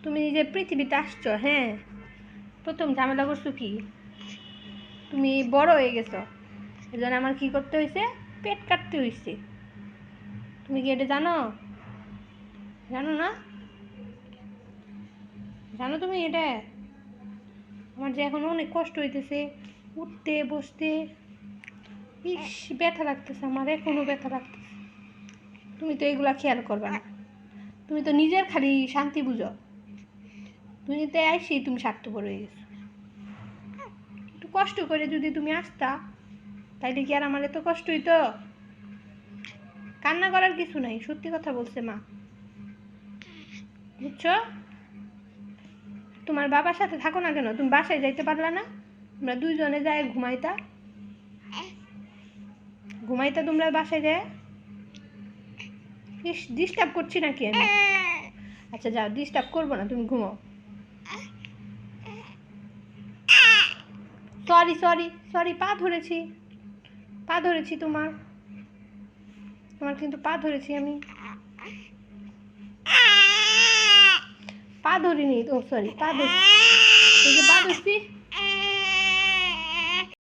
তুমি যে পৃথিবীতে আসছো, হ্যাঁ, প্রথম ঝামেলা করছো কি? তুমি বড় হয়ে গেছো, এই জন্য আমার কি করতে হয়েছে? পেট কাটতে হয়েছে। তুমি কি এটা জানো? জানো না? জানো তুমি এটা? আমার যে এখন অনেক কষ্ট হইতেছে উঠতে বসতে। ইস, ব্যথা লাগতেছে, আমার এখনো ব্যথা লাগতেছে। তুমি তো এগুলা খেয়াল করবে না। তুমি তো নিজের খালি শান্তি বুঝো। তুমি তো আইসি তুমি স্বার্থপর হয়ে গেছো। একটু কষ্ট করে যদি তুমি আসতা, তাইলে কি আর আমার এত কষ্ট হইতো? কান্না করার কিছু নাই, সত্যি কথা বলছে মা, বুঝছো? তোমার বাবার সাথে থাকো না কেন? তুমি বাসায় যাইতে পারলা না? তোমরা দুইজনে যায় ঘুমাইতা, ঘুমাইতা তোমরা বাসায় যায়। ইস, ডিস্টার্ব করছি নাকি আমি? আচ্ছা যাও, ডিস্টার্ব করবো না, তুমি ঘুমাও। সরি সরি সরি, পা ধরেছি, পা ধরেছি তোমার, তোমার কিন্তু পা ধরেছি আমি। পা ধরিনি, ও সরি, পা ধরছি, পা ধরছি।